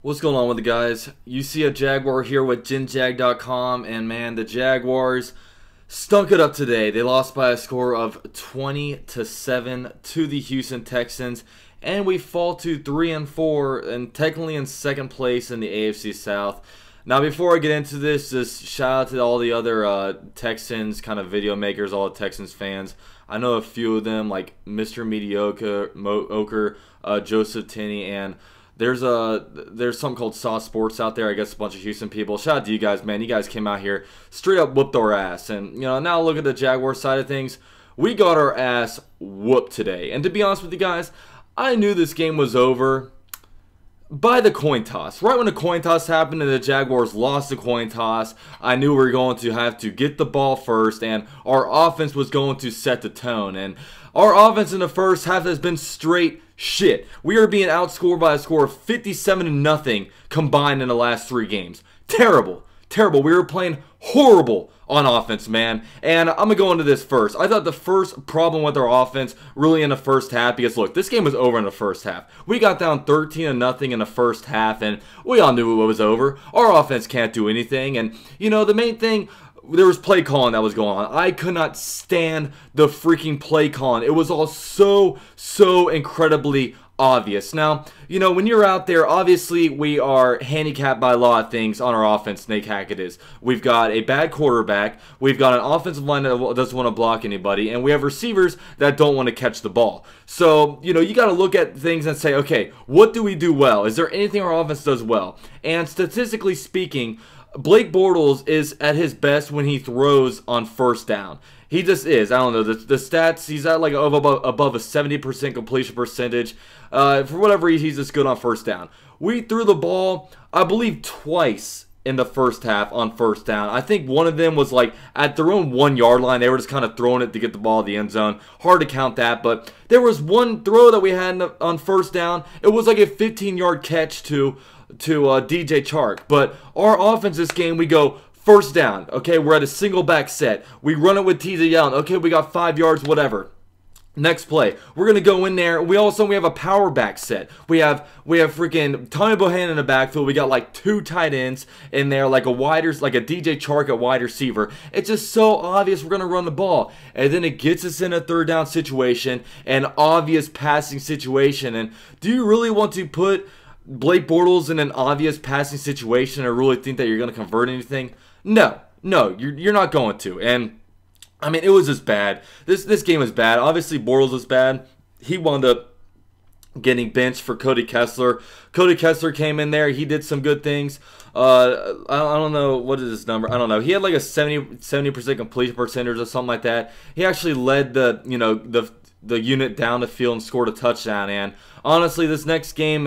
What's going on with the guys? You see a Jaguar here with GenJag.com, and man, the Jaguars stunk it up today. They lost by a score of 20-7 to the Houston Texans, and we fall to 3-4 and technically in second place in the AFC South. Now, before I get into this, just shout out to all the other Texans kind of video makers, all the Texans fans. I know a few of them, like Mr. Mediocre, Joseph Tinney, and there's something called Saw Sports out there. I guess a bunch of Houston people. Shout out to you guys, man. You guys came out here, straight up whooped our ass. And, now look at the Jaguar side of things. We got our ass whooped today. And to be honest with you guys, I knew this game was over by the coin toss. Right when the coin toss happened and the Jaguars lost the coin toss, I knew we were going to have to get the ball first, and our offense was going to set the tone. And our offense in the first half has been straight shit. We are being outscored by a score of 57-0 combined in the last 3 games. Terrible. Terrible. We were playing horrible on offense, man. And I'm going to go into this first. I thought the first problem with our offense really in the first half, because look, this game was over in the first half. We got down 13-0 in the first half, and we all knew it was over. Our offense can't do anything. And, the main thing, there was play calling that was going on. I could not stand the freaking play calling. It was all so incredibly obvious. Now, when you're out there, obviously we are handicapped by a lot of things on our offense. Snake Hackett is. We've got a bad quarterback. We've got an offensive line that doesn't want to block anybody. And we have receivers that don't want to catch the ball. So, you got to look at things and say, okay, what do we do well? Is there anything our offense does well? And statistically speaking, Blake Bortles is at his best when he throws on first down. He just is. I don't know. The stats, he's at like above a 70% completion percentage. For whatever reason, he's just good on first down. We threw the ball, I believe, twice in the first half on first down. I think one of them was like at their own 1-yard line. They were just kind of throwing it to get the ball in the end zone. Hard to count that, but there was one throw that we had on first down. It was like a 15-yard catch to DJ Chark. But our offense this game, we go first down. Okay, we're at a single back set. We run it with TJ Allen. Okay, we got 5 yards, whatever. Next play, we're gonna go in there. We have a power back set. We have freaking Tommy Bohannon in the backfield. We got like 2 tight ends in there, like a DJ Chark at wide receiver. It's just so obvious we're gonna run the ball, and then it gets us in a third down situation, an obvious passing situation. And do you really want to put Blake Bortles in an obvious passing situation or really think that you're gonna convert anything? No, you're not going to. And I mean, it was just bad. This game was bad. Obviously, Bortles was bad. He wound up getting benched for Cody Kessler. Cody Kessler came in there. He did some good things. I don't know, what is his number? I don't know. He had like a 70% completion percentage or something like that. He actually led the unit down the field and scored a touchdown. And honestly, this next game,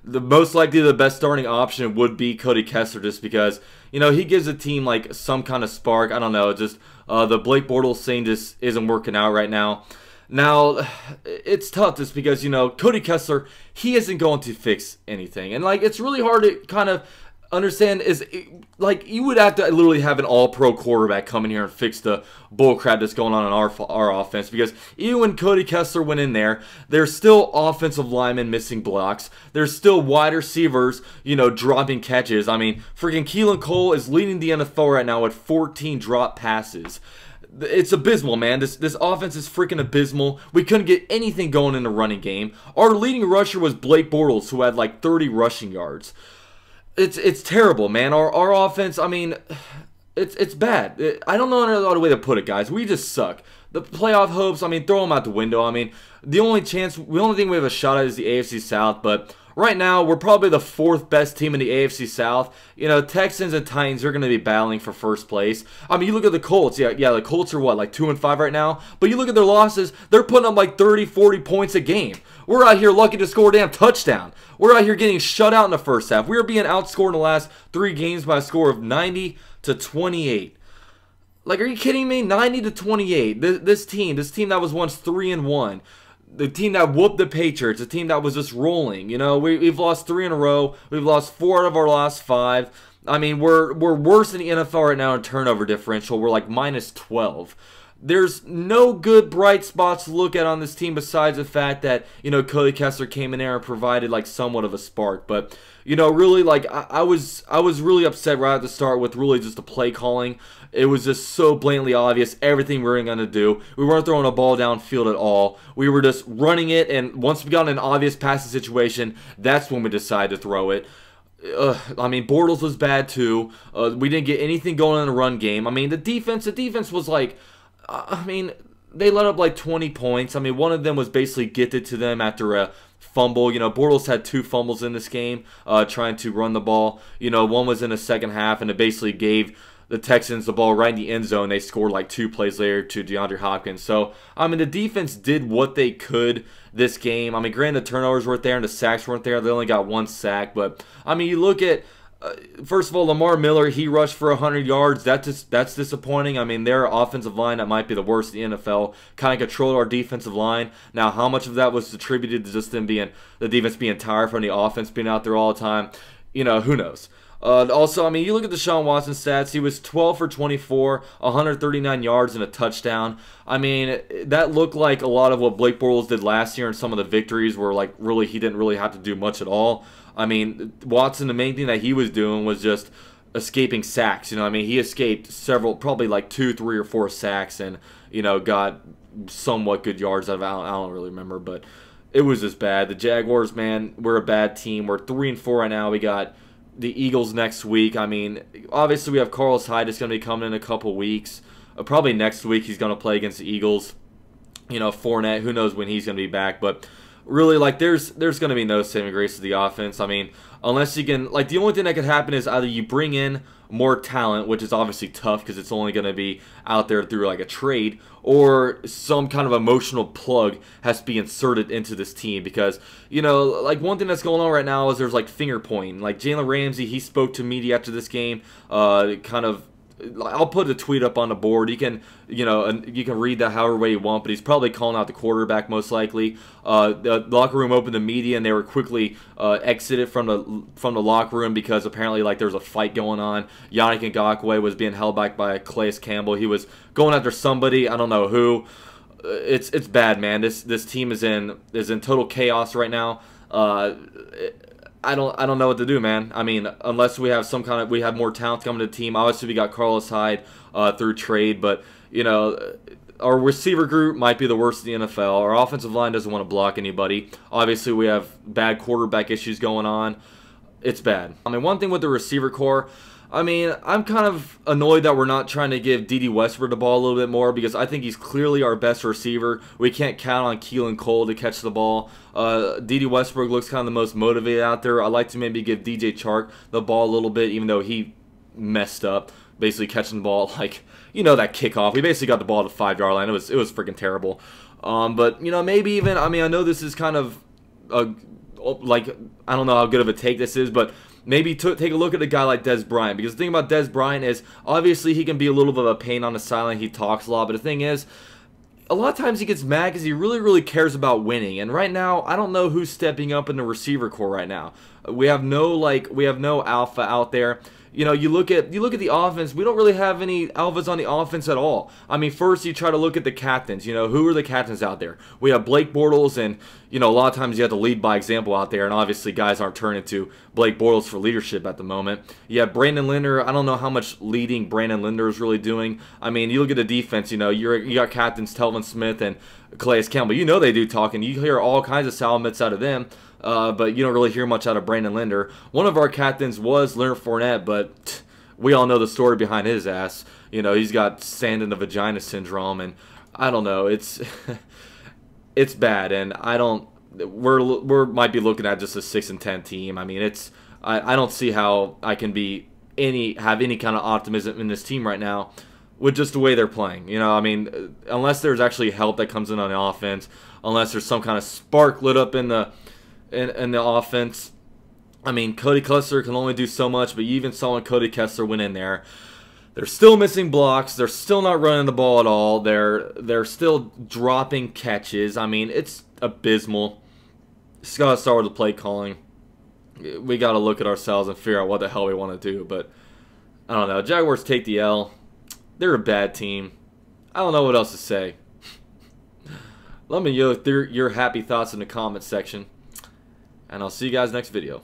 most likely the best starting option would be Cody Kessler, just because he gives the team like some kind of spark. I don't know, just the Blake Bortles thing just isn't working out right now. Now, it's tough just because, Cody Kessler, he isn't going to fix anything. And, it's really hard to kind of understand you would have to literally have an all-pro quarterback come in here and fix the bullcrap that's going on in our offense, because even when Cody Kessler went in there, there's still offensive linemen missing blocks. There's still wide receivers, dropping catches. I mean, freaking Keelan Cole is leading the NFL right now with 14 drop passes. It's abysmal, man. This offense is freaking abysmal. We couldn't get anything going in the running game. Our leading rusher was Blake Bortles, who had like 30 rushing yards. It's terrible, man. Our offense, I mean, it's bad. I don't know another way to put it, guys. We just suck. The playoff hopes, I mean, throw them out the window. I mean, the only thing we have a shot at is the AFC South, but right now, we're probably the 4th best team in the AFC South. Texans and Titans are going to be battling for first place. I mean, you look at the Colts. Yeah, the Colts are what, like 2-5 right now? But you look at their losses, they're putting up like 30, 40 points a game. We're out here lucky to score a damn touchdown. We're out here getting shut out in the first half. We are being outscored in the last 3 games by a score of 90-28. Like, are you kidding me? 90-28. This team that was once 3-1. The team that whooped the Patriots, a team that was just rolling. We've lost 3 in a row. We've lost 4 out of our last 5. I mean, we're worse than the NFL right now in turnover differential. We're like -12. there's no good bright spots to look at on this team besides the fact that, Cody Kessler came in there and provided like somewhat of a spark. But, really, like, I was really upset right at the start with really just the play calling. It was just so blatantly obvious everything we were going to do. We weren't throwing a ball downfield at all. We were just running it, and once we got in an obvious passing situation, that's when we decided to throw it. I mean, Bortles was bad too. We didn't get anything going in the run game. I mean, the defense was like, they let up like 20 points. I mean, one of them was basically gifted to them after a fumble. Bortles had 2 fumbles in this game trying to run the ball. One was in the second half, and it basically gave the Texans the ball right in the end zone. They scored like 2 plays later to DeAndre Hopkins. So, the defense did what they could this game. Granted, the turnovers weren't there and the sacks weren't there. They only got 1 sack. But, you look at, first of all, Lamar Miller, he rushed for 100 yards. That's disappointing. Their offensive line, that might be the worst in the NFL, kind of controlled our defensive line. Now, how much of that was attributed to just them being, the defense being tired from the offense being out there all the time? Who knows? Also, you look at Deshaun Watson's stats. He was 12 for 24, 139 yards and a touchdown. That looked like a lot of what Blake Bortles did last year, and some of the victories were like really he didn't really have to do much at all. Watson, the main thing that he was doing was just escaping sacks. He escaped several, probably like 2, 3, or 4 sacks, and got somewhat good yards out of it. I don't really remember, but it was just bad. The Jaguars, man, we're a bad team. We're 3-4 right now. We got the Eagles next week. Obviously we have Carlos Hyde is going to be coming in a couple weeks. Probably next week he's going to play against the Eagles. Fournette, who knows when he's going to be back. But really, like, there's going to be no saving grace to the offense. Unless you can, like, the only thing that could happen is either you bring in more talent, which is obviously tough because it's only going to be out there through like a trade, or some kind of emotional plug has to be inserted into this team because, like, one thing that's going on right now is there's like finger pointing. Like Jalen Ramsey, he spoke to media after this game, I'll put a tweet up on the board. You can, you can read that however way you want, but he's probably calling out the quarterback most likely. The locker room opened to media, and they were quickly exited from the locker room because apparently like there was a fight going on. Yannick Ngakoue was being held back by Calais Campbell. He was going after somebody, I don't know who. It's bad, man. This team is in total chaos right now. I don't know what to do, man. Unless we have we have more talent coming to the team. Obviously, we got Carlos Hyde through trade, but our receiver group might be the worst in the NFL. Our offensive line doesn't want to block anybody. Obviously, we have bad quarterback issues going on. It's bad. One thing with the receiver core, I'm kind of annoyed that we're not trying to give D.D. Westbrook the ball a little bit more because I think he's clearly our best receiver. We can't count on Keelan Cole to catch the ball. D.D. Westbrook looks kind of the most motivated out there. I'd like to maybe give D.J. Chark the ball a little bit, even though he messed up, basically catching the ball like, that kickoff. We basically got the ball at the 5-yard line. It was freaking terrible. But, maybe even, I know this is kind of, like, I don't know how good of a take this is, but maybe take a look at a guy like Dez Bryant, because the thing about Dez Bryant is obviously he can be a little bit of a pain on the sideline. He talks a lot, but the thing is, a lot of times he gets mad because he really, really cares about winning. And right now, I don't know who's stepping up in the receiver core right now. We have no alpha out there. You look at the offense. We don't really have any alphas on the offense at all. First you try to look at the captains. Who are the captains out there? We have Blake Bortles, and a lot of times you have to lead by example out there, and obviously guys aren't turning to Blake Bortles for leadership at the moment. You have Brandon Linder. I don't know how much leading Brandon Linder is really doing. You look at the defense. You got captains Telvin Smith and Calais Campbell. They do talking. You hear all kinds of salamits out of them. But you don't really hear much out of Brandon Linder. One of our captains was Leonard Fournette, but we all know the story behind his ass. He's got sand in the vagina syndrome, and I don't know. It's it's bad, and we're might be looking at just a 6-10 team. I don't see how I can have any kind of optimism in this team right now with just the way they're playing. Unless there's actually help that comes in on the offense, unless there's some kind of spark lit up in the offense. Cody Kessler can only do so much, but you even saw when Cody Kessler went in there, they're still missing blocks. They're still not running the ball at all. They're still dropping catches. It's abysmal. Just got to start with the play calling. We got to look at ourselves and figure out what the hell we want to do. But I don't know. Jaguars take the L. They're a bad team. I don't know what else to say. Let me know your happy thoughts in the comments section. And I'll see you guys next video.